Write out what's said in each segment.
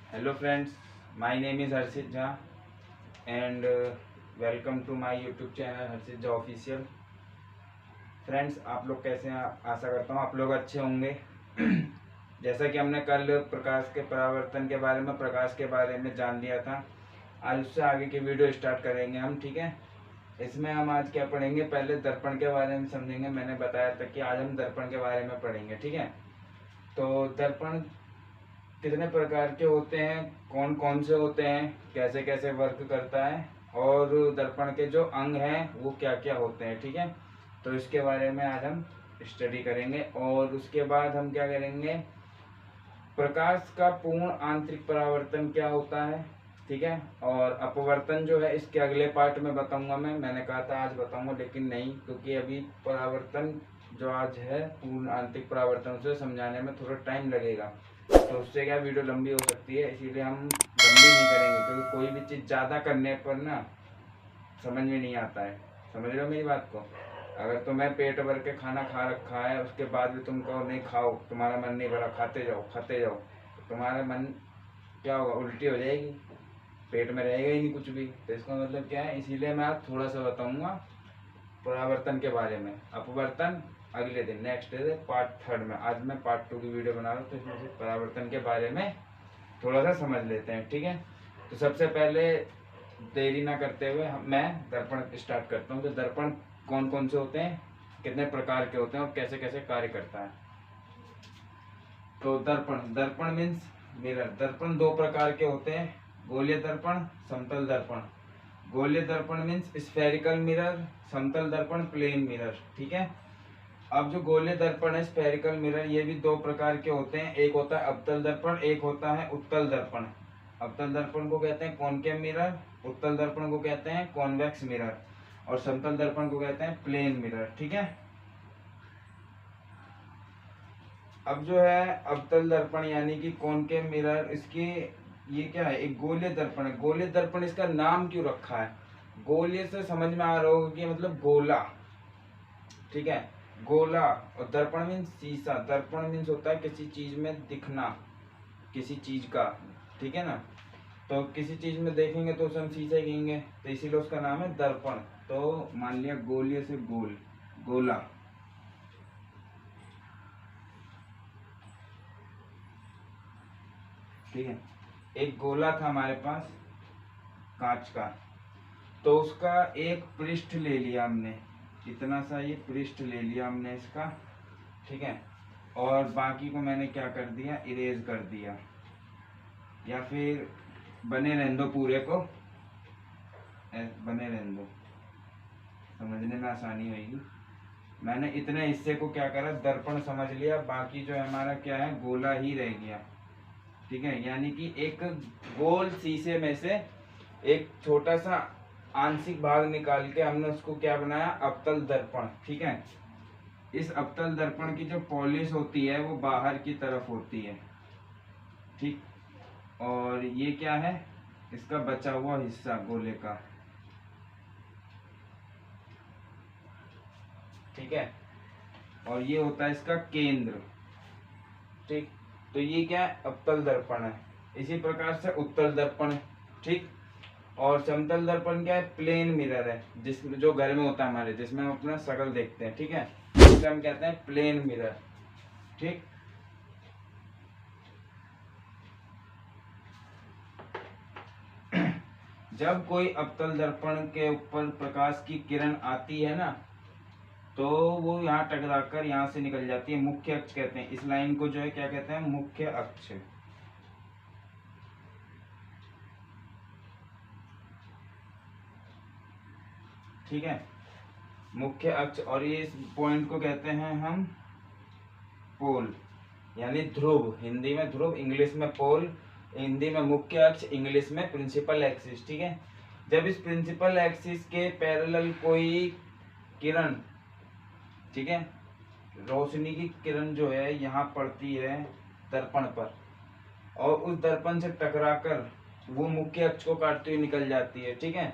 Hello friends, my name is Harshit Jha and welcome to my YouTube channel Harshit Jha official. Friends, आप लोग कैसे हैं? आशा करता हूँ आप लोग अच्छे होंगे। जैसा कि हमने कल प्रकाश के परावर्तन के बारे में, प्रकाश के बारे में जान लिया था, आज उससे आगे की वीडियो स्टार्ट करेंगे हम। ठीक है, इसमें हम आज क्या पढ़ेंगे, पहले दर्पण के बारे में समझेंगे। मैंने बताया था कि आज हम दर्पण के बारे में पढ़ेंगे। ठीक है, तो दर्पण कितने प्रकार के होते हैं, कौन कौन से होते हैं, कैसे कैसे वर्क करता है, और दर्पण के जो अंग हैं वो क्या क्या होते हैं। ठीक है, तो इसके बारे में आज हम स्टडी करेंगे। और उसके बाद हम क्या करेंगे, प्रकाश का पूर्ण आंतरिक परावर्तन क्या होता है। ठीक है, और अपवर्तन जो है इसके अगले पार्ट में बताऊंगा। मैंने कहा था आज बताऊंगा, लेकिन नहीं, क्योंकि अभी परावर्तन जो आज है पूर्ण आंतरिक परावर्तन, उसे समझाने में थोड़ा टाइम लगेगा, तो उससे क्या वीडियो लंबी हो सकती है, इसीलिए हम लंबी नहीं करेंगे। क्योंकि कोई भी चीज़ ज़्यादा करने पर ना समझ में नहीं आता है। समझ रहे हो मेरी बात को? अगर तुम्हें पेट भर के खाना खा रखा है, उसके बाद भी तुम कहो नहीं खाओ, तुम्हारा मन नहीं भरा, खाते जाओ खाते जाओ, तो तुम्हारा मन क्या होगा, उल्टी हो जाएगी, पेट में रहेगा ही नहीं कुछ भी। तो इसका मतलब क्या है, इसीलिए मैं आज थोड़ा सा बताऊंगा परावर्तन के बारे में। अपवर्तन अगले दिन, नेक्स्ट डे, पार्ट 3 में। आज मैं पार्ट 2 की वीडियो बना रहा हूँ, तो इसमें से परावर्तन के बारे में थोड़ा सा समझ लेते हैं। ठीक है, तो सबसे पहले देरी ना करते हुए मैं दर्पण स्टार्ट करता हूँ। तो दर्पण कौन कौन से होते हैं, कितने प्रकार के होते हैं, और कैसे कैसे कार्य करता है। तो दर्पण, दर्पण मीन्स मिरर। दर्पण दो प्रकार के होते हैं, गोलीय दर्पण, समतल दर्पण। गोलीय दर्पण मीन्स स्फेरिकल मिरर, समतल दर्पण प्लेन मिरर। ठीक है, अब जो गोलीय दर्पण है, स्फेरिकल मिरर, ये भी दो प्रकार के होते हैं। एक होता है अवतल दर्पण, एक होता है उत्तल दर्पण। अवतल दर्पण को कहते हैं कॉनकेव मिरर, उत्तल दर्पण को कहते हैं कॉन्वेक्स मिरर, और समतल दर्पण को कहते हैं प्लेन मिरर। ठीक है, अब जो है अवतल दर्पण यानी कि कॉनकेव मिरर, इसकी ये क्या है, एक गोलीय दर्पण है। गोलीय दर्पण, इसका नाम क्यों रखा है? गोलीय से समझ में आ रहा होगा कि मतलब गोला। ठीक है, गोला। और दर्पण मीन्स शीशा। दर्पण मीन्स होता है किसी चीज में दिखना, किसी चीज का। ठीक है ना, तो किसी चीज में देखेंगे तो उसे हम शीशा कहेंगे, तो इसीलिए उसका नाम है दर्पण। तो मान लिया गोलीय से गोल, गोला। ठीक है, एक गोला था हमारे पास कांच का, तो उसका एक पृष्ठ ले लिया हमने, इतना सा ये पृष्ठ ले लिया हमने इसका। ठीक है, और बाकी को मैंने क्या कर दिया, इरेज कर दिया, या फिर बने रहने दो, पूरे को बने रहने दो, समझने में आसानी होगी। मैंने इतने हिस्से को क्या करा, दर्पण समझ लिया, बाकी जो हमारा क्या है, गोला ही रह गया। ठीक है, यानी कि एक गोल शीशे में से एक छोटा सा आंशिक भाग निकाल के हमने उसको क्या बनाया, अवतल दर्पण। ठीक है, इस अवतल दर्पण की जो पॉलिश होती है वो बाहर की तरफ होती है। ठीक, और ये क्या है, इसका बचा हुआ हिस्सा गोले का। ठीक है, और ये होता है इसका केंद्र। ठीक, तो ये क्या है, अवतल दर्पण है। इसी प्रकार से उत्तल दर्पण है। ठीक, और समतल दर्पण क्या है, प्लेन मिरर है, जिसमें जो घर में होता है हमारे, जिसमें हम अपना शक्ल देखते हैं। ठीक है, इसे हम कहते हैं प्लेन मिरर। ठीक, जब कोई अवतल दर्पण के ऊपर प्रकाश की किरण आती है ना, तो वो यहाँ टकराकर यहाँ से निकल जाती है, मुख्य अक्ष कहते हैं। इस लाइन को जो है क्या कहते हैं, मुख्य अक्ष। ठीक है, मुख्य अक्ष, और ये इस पॉइंट को कहते हैं हम पोल, यानी ध्रुव। हिंदी में ध्रुव, इंग्लिश में पोल। हिंदी में मुख्य अक्ष, इंग्लिश में प्रिंसिपल एक्सिस। ठीक है, जब इस प्रिंसिपल एक्सिस के पैरेलल कोई किरण, ठीक है, रोशनी की किरण जो है यहाँ पड़ती है दर्पण पर, और उस दर्पण से टकराकर वो मुख्य अक्ष को काटती हुई निकल जाती है। ठीक है,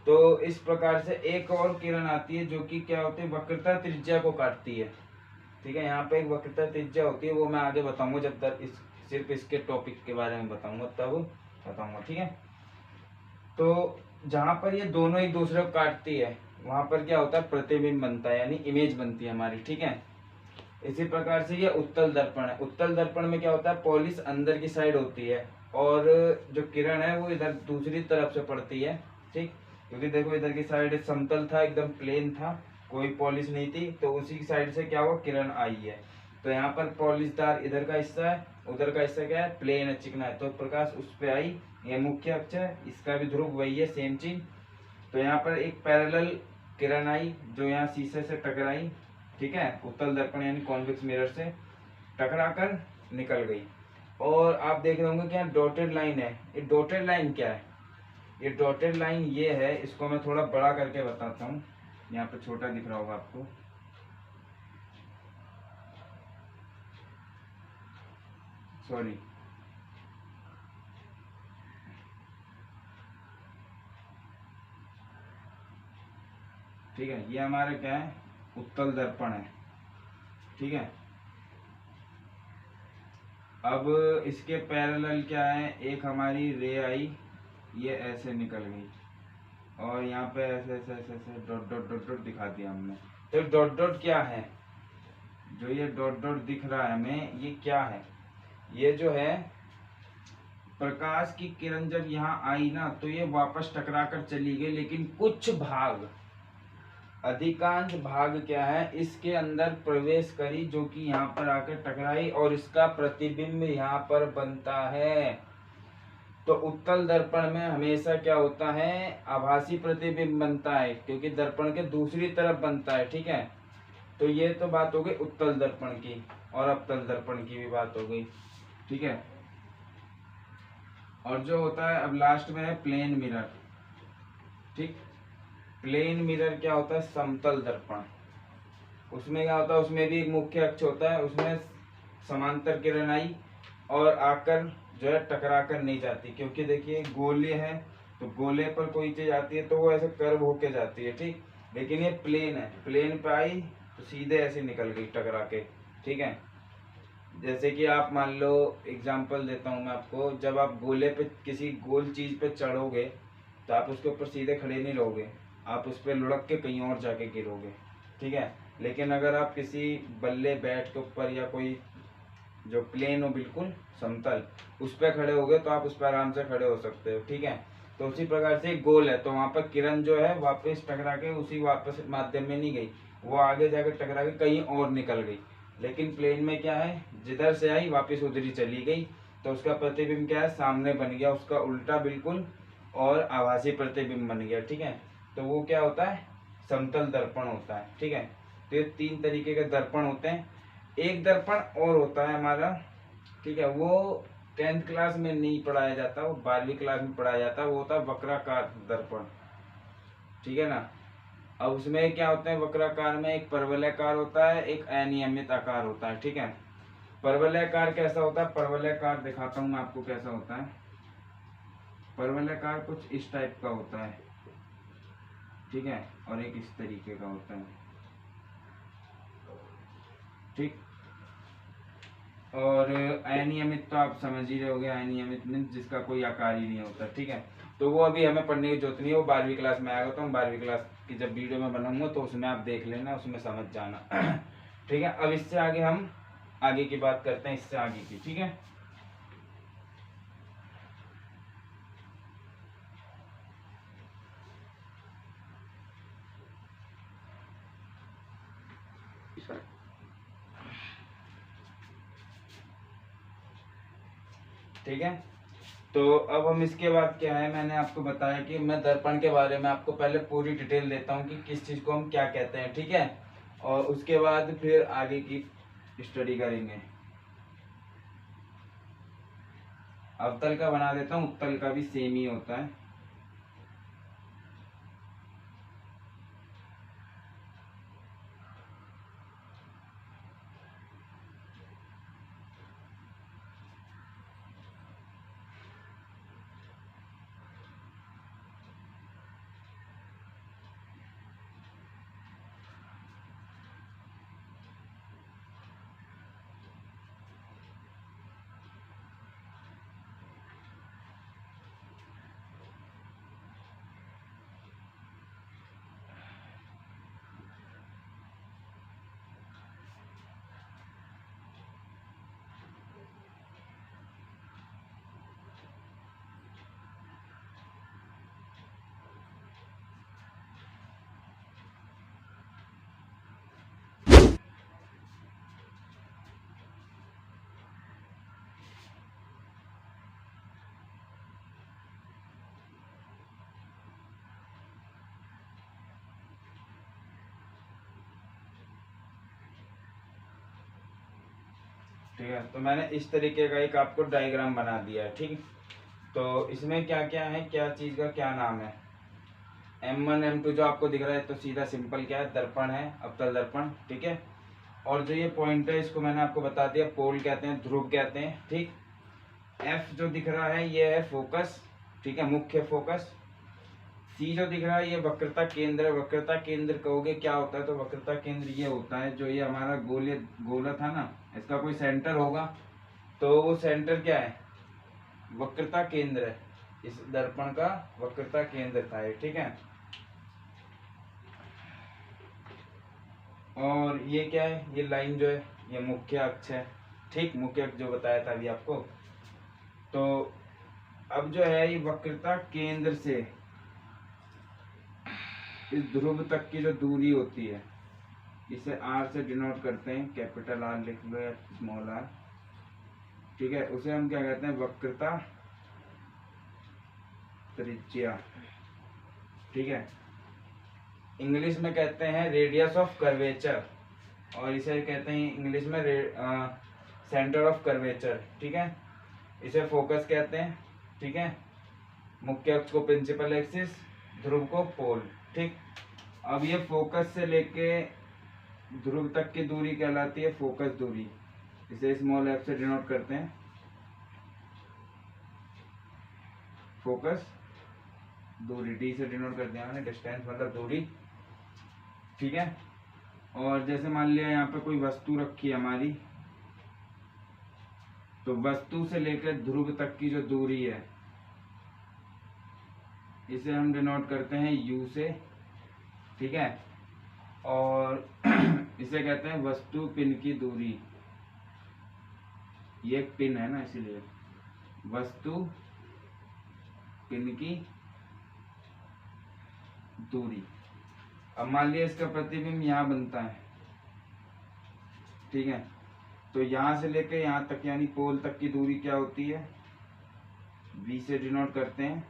तो इस प्रकार से एक और किरण आती है जो कि क्या होती है, वक्रता त्रिज्या को काटती है। ठीक है, यहाँ पे एक वक्रता त्रिज्या होती है, वो मैं आगे बताऊंगा जब इस सिर्फ इसके टॉपिक के बारे में बताऊंगा, तब बताऊंगा, ठीक है। तो जहाँ पर ये दोनों एक दूसरे को काटती है वहां पर क्या होता है, प्रतिबिंब बनता है, यानी इमेज बनती है हमारी, ठीक है। इसी प्रकार से ये उत्तल दर्पण है। उत्तल दर्पण में क्या होता है, पॉलिश अंदर की साइड होती है और जो किरण है वो इधर दूसरी तरफ से पड़ती है, ठीक। क्योंकि देखो इधर की साइड समतल था, एकदम प्लेन था, कोई पॉलिश नहीं थी, तो उसी साइड से क्या हुआ, किरण आई है। तो यहाँ पर पॉलिशदार इधर का हिस्सा है, उधर का हिस्सा क्या है, प्लेन है, चिकना है, तो प्रकाश उस पे आई। ये मुख्य अक्ष है, इसका भी ध्रुव वही है, सेम चीज। तो यहाँ पर एक पैरेलल किरण आई जो यहाँ शीशे से टकराई, ठीक है, उत्तल दर्पण यानी कॉन्वेक्स मिरर से टकरा कर निकल गई। और आप देख रहे होंगे क्या डॉटेड लाइन है, ये डॉटेड लाइन क्या है, ये डॉटेड लाइन ये है, इसको मैं थोड़ा बड़ा करके बताता हूँ। यहाँ पे छोटा दिख रहा होगा आपको, सॉरी, ठीक है। ये हमारे क्या है, उत्तल दर्पण है, ठीक है। अब इसके पैरेलल क्या है, एक हमारी रे आई, ये ऐसे निकल गई और यहाँ पे ऐसे ऐसे ऐसे ऐसे डॉट डॉट डॉट डॉट दिखा दिया हमने। तो डॉट डॉट क्या है, जो ये डॉट डॉट दिख रहा है हमें, ये क्या है, ये जो है प्रकाश की किरण जब यहाँ आई ना तो ये वापस टकरा कर चली गई, लेकिन कुछ भाग, अधिकांश भाग क्या है, इसके अंदर प्रवेश करी, जो कि यहाँ पर आकर टकराई और इसका प्रतिबिंब यहाँ पर बनता है। तो उत्तल दर्पण में हमेशा क्या होता है, आभासी प्रतिबिंब बनता है, क्योंकि दर्पण के दूसरी तरफ बनता है, ठीक है। तो ये तो बात हो गई उत्तल दर्पण की, और अवतल दर्पण की भी बात हो गई, ठीक है। और जो होता है अब लास्ट में है प्लेन मिरर, ठीक। प्लेन मिरर क्या होता है, समतल दर्पण। उसमें क्या होता है, उसमें भी एक मुख्य अक्ष होता है, उसमें समांतर किरण आई और आकर जो है टकरा कर नहीं जाती, क्योंकि देखिए गोले है, तो गोले पर कोई चीज आती है तो वो ऐसे कर्व होके जाती है, ठीक। लेकिन ये प्लेन है, प्लेन पे आई तो सीधे ऐसे निकल गई टकरा के, ठीक है। जैसे कि आप मान लो, एग्जाम्पल देता हूँ मैं आपको, जब आप गोले पे किसी गोल चीज पे चढ़ोगे तो आप उसके ऊपर सीधे खड़े नहीं रहोगे, आप उस पर लुढ़क के कहीं और जाके गिरोगे, ठीक है। लेकिन अगर आप किसी बल्ले बैट के ऊपर या कोई जो प्लेन हो बिल्कुल समतल, उस पर खड़े हो गए तो आप उस पर आराम से खड़े हो सकते हो, ठीक है। तो उसी प्रकार से गोल है, तो वहां पर किरण जो है वापस टकरा के उसी वापस माध्यम में नहीं गई, वो आगे जाकर टकरा के कहीं और निकल गई। लेकिन प्लेन में क्या है, जिधर से आई वापस उधर ही चली गई, तो उसका प्रतिबिंब क्या है, सामने बन गया, उसका उल्टा बिल्कुल, और आभासी प्रतिबिंब बन गया, ठीक है। तो वो क्या होता है, समतल दर्पण होता है, ठीक है। तो ये तीन तरीके के दर्पण होते हैं। एक दर्पण और होता है हमारा, ठीक है, वो 10th क्लास में नहीं पढ़ाया जाता, वो 12वीं क्लास में पढ़ाया जाता है, वो होता है वक्राकार दर्पण, ठीक है ना। अब उसमें क्या होता है, वक्राकार में एक परवलयाकार होता है, एक अनियमित आकार होता है, ठीक है। परवलयाकार कैसा होता है, परवलयाकार दिखाता हूँ मैं आपको कैसा होता है। परवलयाकार कुछ इस टाइप का होता है, ठीक है, और एक इस तरीके का होता है, ठीक। और अनियमित तो आप समझ ही रहे होगे, अनियमित मीन्स जिसका कोई आकार ही नहीं होता, ठीक है। तो वो अभी हमें पढ़ने की जरूरत नहीं है, वो 12वीं क्लास में आएगा, तो हम 12वीं क्लास की जब वीडियो में बनाऊंगा तो उसमें आप देख लेना, उसमें समझ जाना ठीक है। अब इससे आगे हम आगे की बात करते हैं, इससे आगे की, ठीक है। ठीक है, तो अब हम इसके बाद क्या है, मैंने आपको बताया कि मैं दर्पण के बारे में आपको पहले पूरी डिटेल देता हूँ कि किस चीज को हम क्या कहते हैं, ठीक है। और उसके बाद फिर आगे की स्टडी करेंगे। अवतल का बना देता हूँ, उत्तल का भी सेम ही होता है। ठीक है। तो मैंने इस तरीके का एक आपको डायग्राम बना दिया है, ठीक। तो इसमें क्या क्या है, क्या चीज़ का क्या नाम है। M1 M2 जो आपको दिख रहा है तो सीधा सिंपल क्या है, दर्पण है, अवतल दर्पण, ठीक है। और जो ये पॉइंट है इसको मैंने आपको बता दिया, पोल कहते हैं, ध्रुव कहते हैं, ठीक। F जो दिख रहा है ये है फोकस, ठीक है, मुख्य फोकस। C जो दिख रहा है ये वक्रता केंद्र है। वक्रता केंद्र कहोगे क्या होता है, तो वक्रता केंद्र ये होता है जो ये हमारा गोला था ना, इसका कोई सेंटर होगा, तो वो सेंटर क्या है, वक्रता केंद्र है। इस दर्पण का वक्रता केंद्र था ये, ठीक है। और ये क्या है, ये लाइन जो है ये मुख्य अक्ष है, ठीक, मुख्य अक्ष जो बताया था अभी आपको। तो अब जो है ये वक्रता केंद्र से इस ध्रुव तक की जो दूरी होती है इसे R से डिनोट करते हैं, कैपिटल R लिख लो या स्मॉल r, ठीक है। उसे हम क्या कहते हैं, वक्रता त्रिज्या, ठीक है। इंग्लिश में कहते हैं रेडियस ऑफ कर्वेचर, और इसे कहते हैं इंग्लिश में सेंटर ऑफ कर्वेचर, ठीक है। इसे फोकस कहते हैं, ठीक है। मुख्य अक्ष को प्रिंसिपल एक्सिस, ध्रुव को पोल, ठीक। अब ये फोकस से लेके ध्रुव तक की दूरी कहलाती है फोकस दूरी। इसे स्मॉल f से डिनोट करते हैं, फोकस दूरी, d से डिनोट करते हैं मैंने, डिस्टेंस मतलब दूरी, ठीक है। और जैसे मान लिया यहाँ पे कोई वस्तु रखी है हमारी, तो वस्तु से लेकर ध्रुव तक की जो दूरी है इसे हम डिनोट करते हैं u से, ठीक है। और इसे कहते हैं वस्तु पिन की दूरी, ये एक पिन है ना इसीलिए वस्तु पिन की दूरी। अब मान लिया इसका प्रतिबिंब यहाँ बनता है, ठीक है। तो यहाँ से लेकर यहाँ तक यानी पोल तक की दूरी क्या होती है, v से डिनोट करते हैं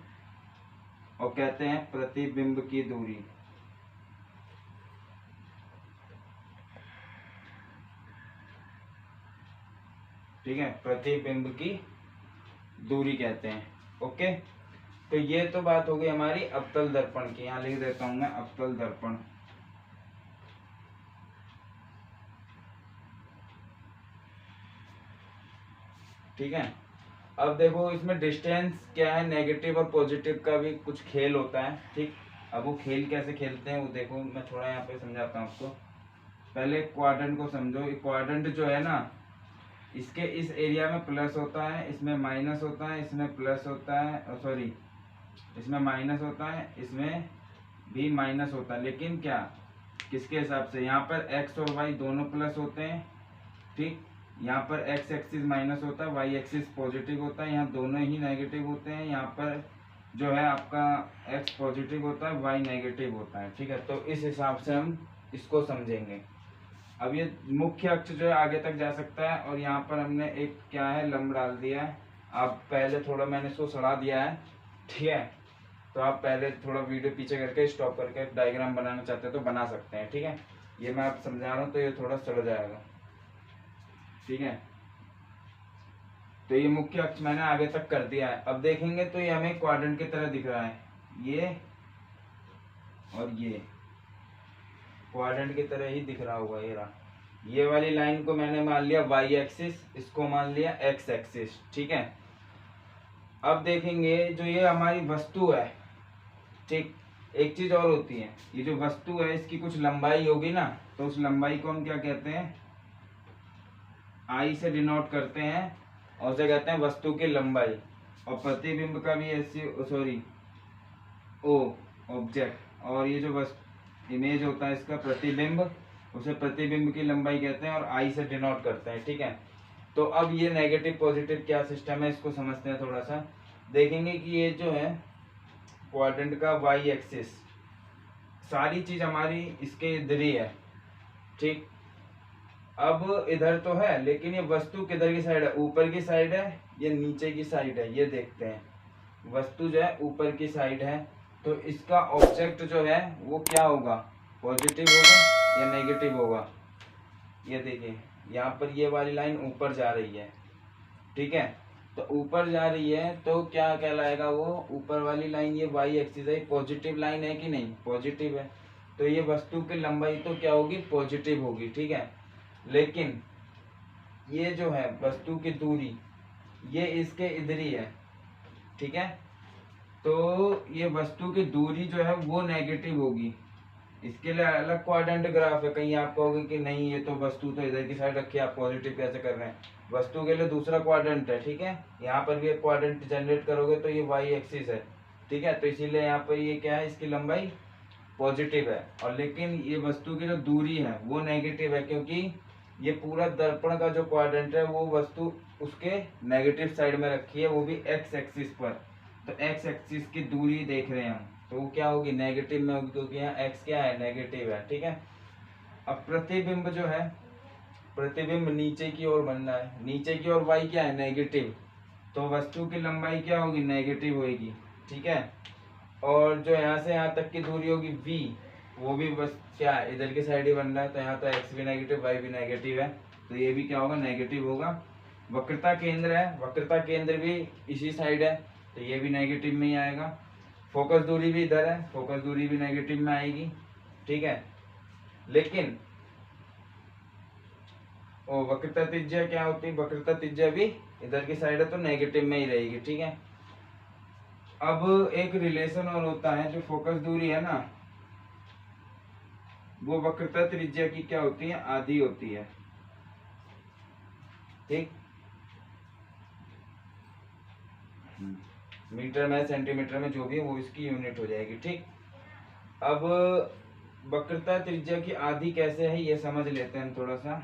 और कहते हैं प्रतिबिंब की दूरी, ठीक है, प्रतिबिंब की दूरी कहते हैं, ओके। तो ये तो बात हो गई हमारी अवतल दर्पण की, यहाँ लिख देता हूं मैं अवतल दर्पण, ठीक है। अब देखो इसमें डिस्टेंस क्या है, नेगेटिव और पॉजिटिव का भी कुछ खेल होता है, ठीक। अब वो खेल कैसे खेलते हैं वो देखो, मैं थोड़ा यहाँ पे समझाता हूँ आपको। पहले क्वाड्रेंट को समझो। क्वाड्रेंट जो है ना, इसके इस एरिया में प्लस होता है, इसमें माइनस होता है, इसमें प्लस होता है, सॉरी इसमें माइनस होता है, इसमें भी माइनस होता है, लेकिन क्या किसके हिसाब से, यहाँ पर x और y दोनों प्लस होते हैं, ठीक। यहाँ पर x एक्सिस माइनस होता है, y एक्सिस पॉजिटिव होता है, यहाँ दोनों ही नेगेटिव होते हैं। यहाँ पर जो है आपका x पॉजिटिव होता है, y नेगेटिव होता है, ठीक है। तो इस हिसाब से हम इसको समझेंगे। अब ये मुख्य अक्ष जो है आगे तक जा सकता है, और यहाँ पर हमने एक क्या है लंब डाल दिया है। अब पहले थोड़ा मैंने इसको सड़ा दिया है, ठीक है। तो आप पहले थोड़ा वीडियो पीछे करके स्टॉप करके डायग्राम बनाना चाहते हैं तो बना सकते हैं, ठीक है। ये मैं आप समझा रहा हूँ तो ये थोड़ा सड़ जाएगा, ठीक है। तो ये मुख्य अक्ष मैंने आगे तक कर दिया है। अब देखेंगे तो ये हमें क्वाड्रेंट की तरह दिख रहा है, ये और ये क्वाड्रेंट की तरह ही दिख रहा होगा। ये रहा, ये वाली लाइन को मैंने मान लिया y एक्सिस, इसको मान लिया x एक्सिस, ठीक है। अब देखेंगे जो ये हमारी वस्तु है, ठीक। एक चीज और होती है, ये जो वस्तु है इसकी कुछ लंबाई होगी ना, तो उस लंबाई को हम क्या कहते हैं, I से डिनोट करते हैं, और उसे कहते हैं वस्तु की लंबाई। और प्रतिबिंब का भी ऐसी, सॉरी O ऑब्जेक्ट, और ये जो इमेज होता है इसका प्रतिबिंब, उसे प्रतिबिंब की लंबाई कहते हैं और I से डिनोट करते हैं, ठीक है। तो अब ये नेगेटिव पॉजिटिव क्या सिस्टम है इसको समझते हैं थोड़ा सा। देखेंगे कि ये जो है क्वाड्रेंट का y एक्सिस, सारी चीज हमारी इसके इधर ही है, ठीक। अब इधर तो है, लेकिन ये वस्तु किधर की साइड है, ऊपर की साइड है या नीचे की साइड है, ये देखते हैं। वस्तु जो है ऊपर की साइड है, तो इसका ऑब्जेक्ट जो है वो क्या होगा, पॉजिटिव होगा या नेगेटिव होगा। ये देखिए यहाँ पर ये वाली लाइन ऊपर जा रही है, ठीक है। तो ऊपर जा रही है तो क्या कहलाएगा वो ऊपर वाली लाइन, ये वाई एक्सिस है, पॉजिटिव लाइन है कि नहीं, पॉजिटिव है। तो ये वस्तु की लंबाई तो क्या होगी, पॉजिटिव होगी, ठीक है। लेकिन ये जो है वस्तु की दूरी, ये इसके इधर ही है, ठीक है। तो ये वस्तु की दूरी जो है वो नेगेटिव होगी। इसके लिए अलग क्वाड्रेंट ग्राफ है। कहीं आप कहोगे कि नहीं ये तो वस्तु तो इधर की साइड रखी है, आप पॉजिटिव कैसे कर रहे हैं। वस्तु के लिए दूसरा क्वाड्रेंट है, ठीक है। यहाँ पर भी एक क्वाड्रेंट जनरेट करोगे तो ये वाई एक्सिस है, ठीक है। तो इसीलिए यहाँ पर ये क्या है, इसकी लंबाई पॉजिटिव है। और लेकिन ये वस्तु की जो दूरी है वो नेगेटिव है, क्योंकि ये पूरा दर्पण का जो क्वाड्रेंट है वो वस्तु उसके नेगेटिव साइड में रखी है, वो भी एक्स एक्सिस पर। तो एक्स एक्सिस की दूरी देख रहे हैं हम, तो वो क्या होगी, नेगेटिव में होगी, क्योंकि यहाँ एक्स क्या है, नेगेटिव है, ठीक है। अब प्रतिबिंब जो है, प्रतिबिंब नीचे की ओर बनना है, नीचे की ओर वाई क्या है, नेगेटिव। तो वस्तु की लंबाई क्या होगी, नेगेटिव होगी, ठीक है। और जो यहाँ से यहाँ तक की दूरी होगी वी, वो भी बस क्या है, इधर की साइड ही बन रहा है। तो यहाँ तो एक्स भी नेगेटिव, वाई भी नेगेटिव है, तो ये भी क्या होगा, नेगेटिव होगा। वक्रता केंद्र है, वक्रता केंद्र भी इसी साइड है, तो ये भी नेगेटिव में ही आएगा। फोकस दूरी भी इधर है, फोकस दूरी भी नेगेटिव में आएगी, ठीक है। लेकिन ओ वक्रता त्रिज्या क्या होती है, वक्रता त्रिज्या भी इधर की साइड है, तो नेगेटिव में ही रहेगी, ठीक है। अब एक रिलेशन और होता है, जो फोकस दूरी है ना, वो वक्रता त्रिज्या की क्या होती है, आधी होती है, ठीक। मीटर में, सेंटीमीटर में, जो भी है वो इसकी यूनिट हो जाएगी, ठीक। अब वक्रता त्रिज्या की आधी कैसे है ये समझ लेते हैं थोड़ा सा।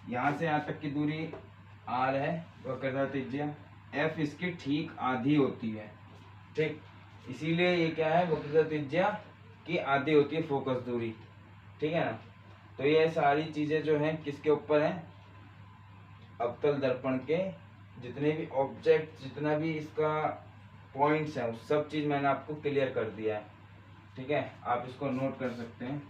यहाँ से यहाँ तक की दूरी r है, वक्रता त्रिज्या, f इसकी ठीक आधी होती है, ठीक। इसीलिए ये क्या है, वक्रता त्रिज्या की आधी होती है फोकस दूरी, ठीक है ना। तो ये सारी चीजें जो हैं किसके ऊपर हैं, अवतल दर्पण के जितने भी ऑब्जेक्ट, जितना भी इसका पॉइंट्स है, सब चीज मैंने आपको क्लियर कर दिया है, ठीक है। आप इसको नोट कर सकते हैं।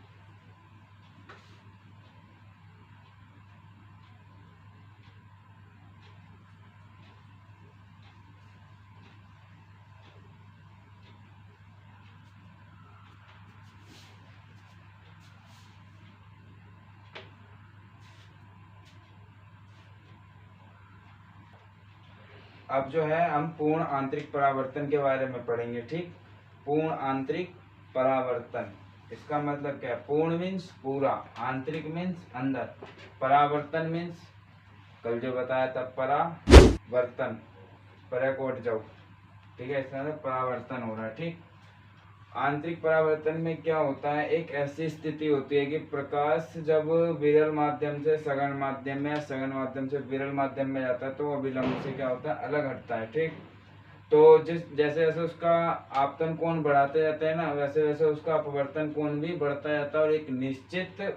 अब जो है हम पूर्ण आंतरिक परावर्तन के बारे में पढ़ेंगे, ठीक। पूर्ण आंतरिक परावर्तन, इसका मतलब क्या है, पूर्ण मीन्स पूरा, आंतरिक मीन्स अंदर, परावर्तन मीन्स कल जो बताया था परावर्तन, परा को हट जाओ, ठीक है। इसका मतलब परावर्तन हो रहा है, ठीक। आंतरिक परावर्तन में क्या होता है, एक ऐसी स्थिति होती है कि प्रकाश जब विरल माध्यम से सघन माध्यम में, सघन माध्यम से विरल माध्यम में जाता है, तो अभिलंब से क्या होता है, अलग हटता है, ठीक। तो जैसे जैसे उसका आपतन कोण बढ़ाते जाते हैं ना, वैसे वैसे उसका अपवर्तन कोण भी बढ़ता जाता है, और एक निश्चित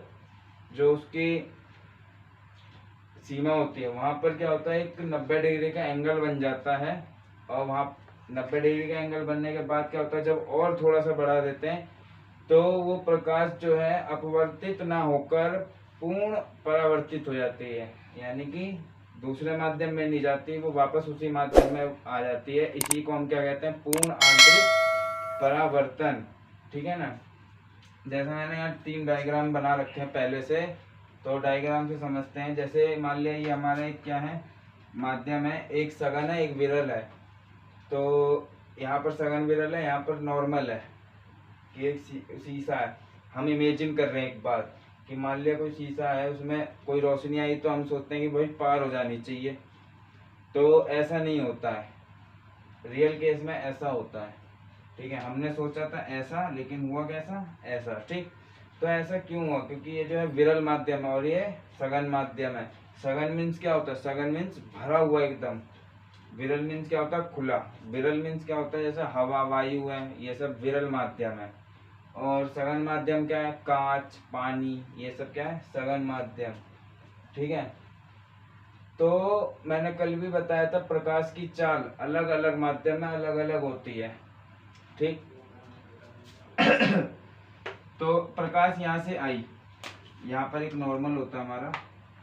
जो उसकी सीमा होती है वहां पर क्या होता है, एक 90 डिग्री का एंगल बन जाता है। और वहां 90 डिग्री का एंगल बनने के बाद क्या होता है, जब और थोड़ा सा बढ़ा देते हैं तो वो प्रकाश जो है अपवर्तित ना होकर पूर्ण परावर्तित हो जाती है, यानी कि दूसरे माध्यम में नहीं जाती, वो वापस उसी माध्यम में आ जाती है। इसी को हम क्या कहते हैं, पूर्ण आंतरिक परावर्तन, ठीक है ना। जैसे मैंने यहाँ 3 डायग्राम बना रखे हैं पहले से, तो डायग्राम से समझते हैं। जैसे मान लिया ये हमारा क्या है, माध्यम है, एक सघन है, एक विरल है। तो यहाँ पर सघन विरल है, यहाँ पर नॉर्मल है कि एक शीशा है। हम इमेजिन कर रहे हैं एक बार कि मान लिया कोई शीशा है, उसमें कोई रोशनी आई तो हम सोचते हैं कि भाई पार हो जानी चाहिए, तो ऐसा नहीं होता है। रियल केस में ऐसा होता है, ठीक है। हमने सोचा था ऐसा, लेकिन हुआ कैसा, ऐसा, ठीक। तो ऐसा क्यों हुआ, क्योंकि ये जो है विरल माध्यम है और ये सघन माध्यम है। सघन मीन्स क्या होता है, सघन मीन्स भरा हुआ एकदम, विरल मीन्स क्या होता है, खुला। विरल मीन्स क्या होता है, जैसे हवा, वायु है, ये सब विरल माध्यम है। और सघन माध्यम क्या है, कांच, पानी, ये सब क्या है, सघन माध्यम, ठीक है। तो मैंने कल भी बताया था, प्रकाश की चाल अलग अलग माध्यम में अलग अलग होती है, ठीक। तो प्रकाश यहाँ से आई, यहाँ पर एक नॉर्मल होता है हमारा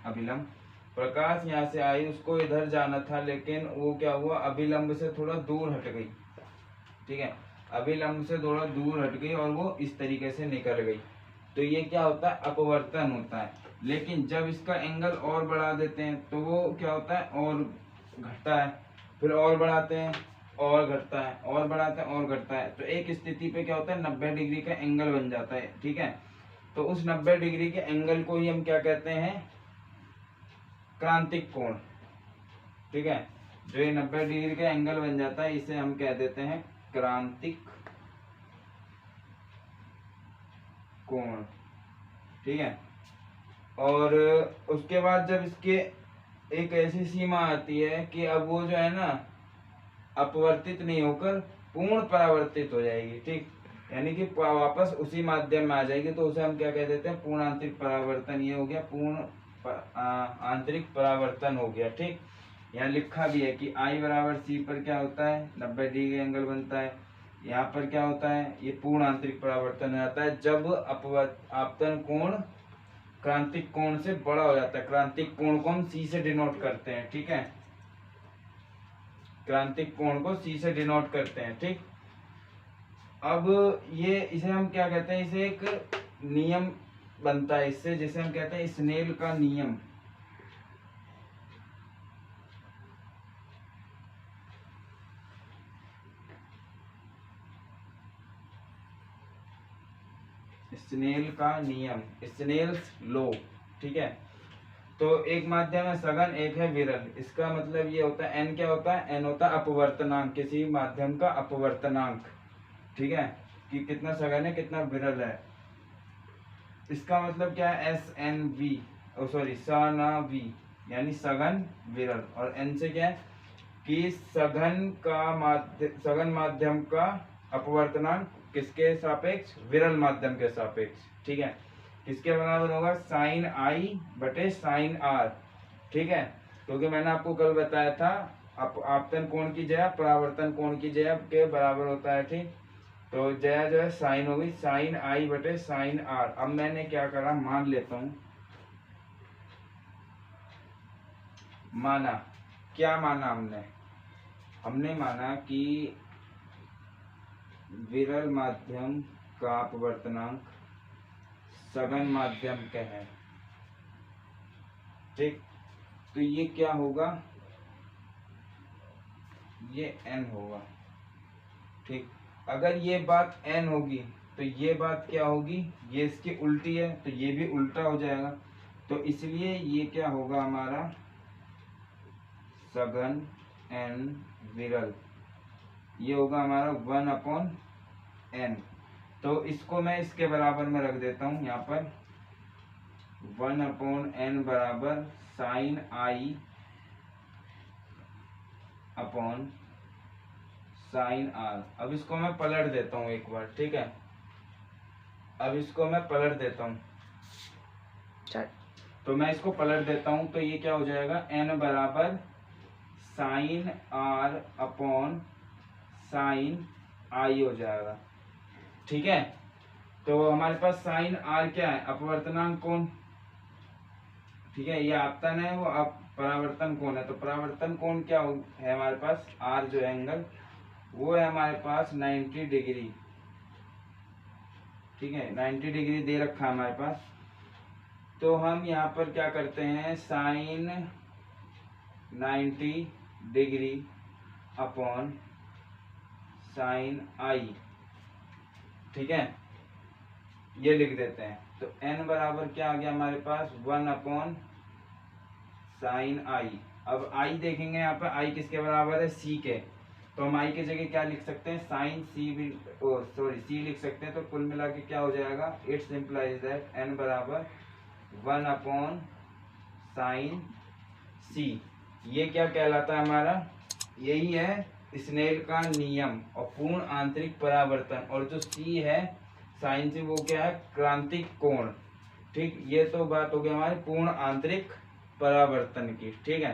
अभिलंब, प्रकाश यहाँ से आई, उसको इधर जाना था, लेकिन वो क्या हुआ, अभिलंब से थोड़ा दूर हट गई। ठीक है, अभिलंब से थोड़ा दूर हट गई और वो इस तरीके से निकल गई। तो ये क्या होता है, अपवर्तन होता है। लेकिन जब इसका एंगल और बढ़ा देते हैं तो वो क्या होता है, और घटता है, फिर और बढ़ाते हैं और घटता है, और बढ़ाते हैं और घटता है। तो एक स्थिति पे क्या होता है, 90 डिग्री का एंगल बन जाता है। ठीक है, तो उस 90 डिग्री के एंगल को ही हम क्या कहते हैं, क्रांतिक कोण। ठीक है, जो ये 90 डिग्री का एंगल बन जाता है इसे हम कह देते हैं क्रांतिक कोण। ठीक है, और उसके बाद जब इसके एक ऐसी सीमा आती है कि अब वो जो है ना अपवर्तित नहीं होकर पूर्ण परावर्तित हो जाएगी। ठीक, यानी कि वापस उसी माध्यम में आ जाएगी, तो उसे हम क्या कह देते हैं, पूर्ण आंतरिक परावर्तन। ये हो गया पूर्ण आंतरिक परावर्तन हो गया। ठीक, यहाँ लिखा भी है कि I बराबर C पर क्या होता है, 90 डिग्री एंगल बनता है। यहाँ पर क्या होता है, ये पूर्ण आंतरिक परावर्तन हो जाता है जब आपतन कोण क्रांतिक कोण से बड़ा हो जाता है। क्रांतिक कोण को हम C से डिनोट करते हैं। ठीक है, क्रांतिक कोण को C से डिनोट करते हैं। ठीक, अब ये इसे हम क्या कहते हैं, इसे एक नियम बनता है इससे, जिसे हम कहते हैं स्नेल का नियम। स्नेल का नियम, स्नेल्स लॉ। ठीक है, तो एक माध्यम है सघन, एक है विरल। इसका मतलब ये होता है, एन क्या होता है, एन होता है अपवर्तनांक, किसी माध्यम का अपवर्तनांक। ठीक है, कि कितना सघन है कितना विरल है। इसका मतलब क्या है, एस एन वी, सॉरी स न वी, यानी सघन विरल। और एन से क्या है कि सघन माध्यम का अपवर्तनांक किसके सापेक्ष, विरल माध्यम के सापेक्ष। ठीक है, किसके बराबर होगा, साइन आई बटे साइन आर। ठीक है, क्योंकि मैंने आपको कल बताया था आपतन कोण की जया परावर्तन कोण की जया के बराबर होता है। ठीक, तो जया जो है साइन हो गई, साइन आई बटे साइन आर। अब मैंने क्या करा, मान लेता हूं, माना, क्या माना हमने माना कि विरल माध्यम का अपवर्तनांक सघन माध्यम का है। ठीक, तो ये क्या होगा, ये n होगा। ठीक, अगर ये बात n होगी तो ये बात क्या होगी, ये इसकी उल्टी है, तो ये भी उल्टा हो जाएगा। तो इसलिए ये क्या होगा हमारा, सघन n विरल, ये होगा हमारा 1/n। तो इसको मैं इसके बराबर में रख देता हूं, यहाँ पर 1/n बराबर sine i upon sine r. अब इसको मैं पलट देता हूं एक बार। ठीक है, अब इसको मैं पलट देता हूं, तो मैं इसको पलट देता हूं, तो ये क्या हो जाएगा, n बराबर साइन आर अपॉन साइन आई हो जाएगा। ठीक है, तो हमारे पास साइन आर क्या है, अपवर्तनांक कोण। ठीक है, ये आपतन है, वो आप परावर्तन कोण है। तो परावर्तन कोण क्या है हमारे पास, आर जो एंगल वो है हमारे पास 90 डिग्री। ठीक है, 90 डिग्री दे रखा है हमारे पास। तो हम यहाँ पर क्या करते हैं, साइन 90 डिग्री अपॉन साइन आई। ठीक है, ये लिख देते हैं। तो n बराबर क्या आ गया हमारे पास, 1/sin आई। अब i देखेंगे यहाँ पर, i किसके बराबर है, c के। तो हम i की जगह क्या लिख सकते हैं, साइन c भी, c लिख सकते हैं। तो कुल मिला के क्या हो जाएगा, इट्स इम्प्लाइज दैट n बराबर 1/sin c। ये क्या कहलाता है हमारा, यही है स्नेल का नियम और पूर्ण आंतरिक परावर्तन। और जो c है साइन से, वो क्या है, क्रांतिक कोण। ठीक, ये तो बात हो गई हमारी पूर्ण आंतरिक परावर्तन की। ठीक है,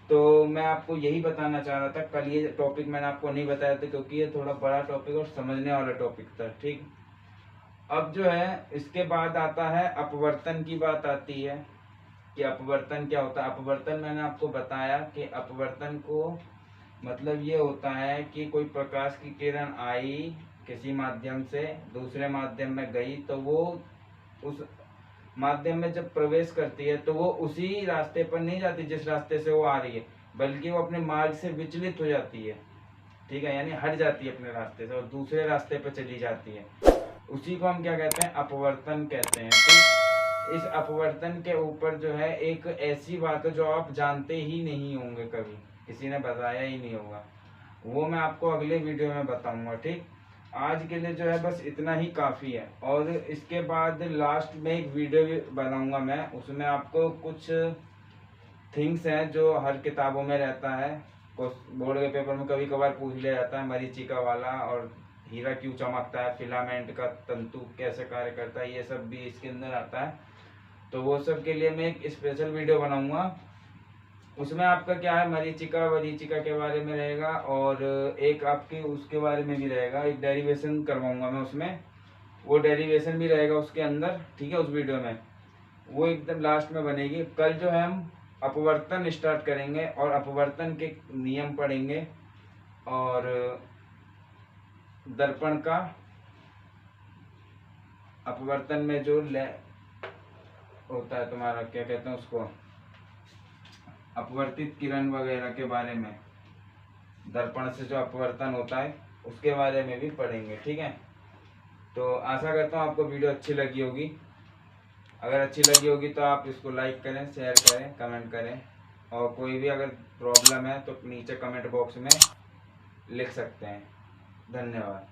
तो मैं आपको यही बताना चाह रहा था। कल ये टॉपिक मैंने आपको नहीं बताया था, क्योंकि ये थोड़ा बड़ा टॉपिक और समझने वाला टॉपिक था। ठीक, अब जो है इसके बाद आता है अपवर्तन की बात आती है कि अपवर्तन क्या होता है। अपवर्तन मैंने आपको बताया कि अपवर्तन को मतलब ये होता है कि कोई प्रकाश की किरण आई किसी माध्यम से दूसरे माध्यम में गई, तो वो उस माध्यम में जब प्रवेश करती है तो वो उसी रास्ते पर नहीं जाती जिस रास्ते से वो आ रही है, बल्कि वो अपने मार्ग से विचलित हो जाती है। ठीक है, यानी हट जाती है अपने रास्ते से और दूसरे रास्ते पर चली जाती है। उसी को हम क्या कहते हैं, अपवर्तन कहते हैं। तो इस अपवर्तन के ऊपर जो है एक ऐसी बात है जो आप जानते ही नहीं होंगे, कभी किसी ने बताया ही नहीं होगा, वो मैं आपको अगले वीडियो में बताऊंगा। ठीक, आज के लिए जो है बस इतना ही काफ़ी है। और इसके बाद लास्ट में एक वीडियो भी बनाऊंगा मैं, उसमें आपको कुछ थिंग्स हैं जो हर किताबों में रहता है, बोर्ड के पेपर में कभी कभार पूछ लिया जाता है, मरीचिका वाला, और हीरा क्यों चमकता है, फिलामेंट का तंतु कैसे कार्य करता है, ये सब भी इसके अंदर आता है। तो वो सब के लिए मैं एक स्पेशल वीडियो बनाऊंगा। उसमें आपका क्या है, मरीचिका वरीचिका के बारे में रहेगा, और एक आपके उसके बारे में भी रहेगा, एक डेरिवेशन करवाऊंगा मैं उसमें, वो डेरिवेशन भी रहेगा उसके अंदर। ठीक है, उस वीडियो में वो एकदम लास्ट में बनेगी। कल जो है हम अपवर्तन स्टार्ट करेंगे और अपवर्तन के नियम पढ़ेंगे, और दर्पण का अपवर्तन में जो होता है तुम्हारा, क्या कहते हैं उसको, अपवर्तित किरण वगैरह के बारे में, दर्पण से जो अपवर्तन होता है उसके बारे में भी पढ़ेंगे। ठीक है, तो आशा करता हूँ आपको वीडियो अच्छी लगी होगी। अगर अच्छी लगी होगी तो आप इसको लाइक करें, शेयर करें, कमेंट करें, और कोई भी अगर प्रॉब्लम है तो नीचे कमेंट बॉक्स में लिख सकते हैं। धन्यवाद।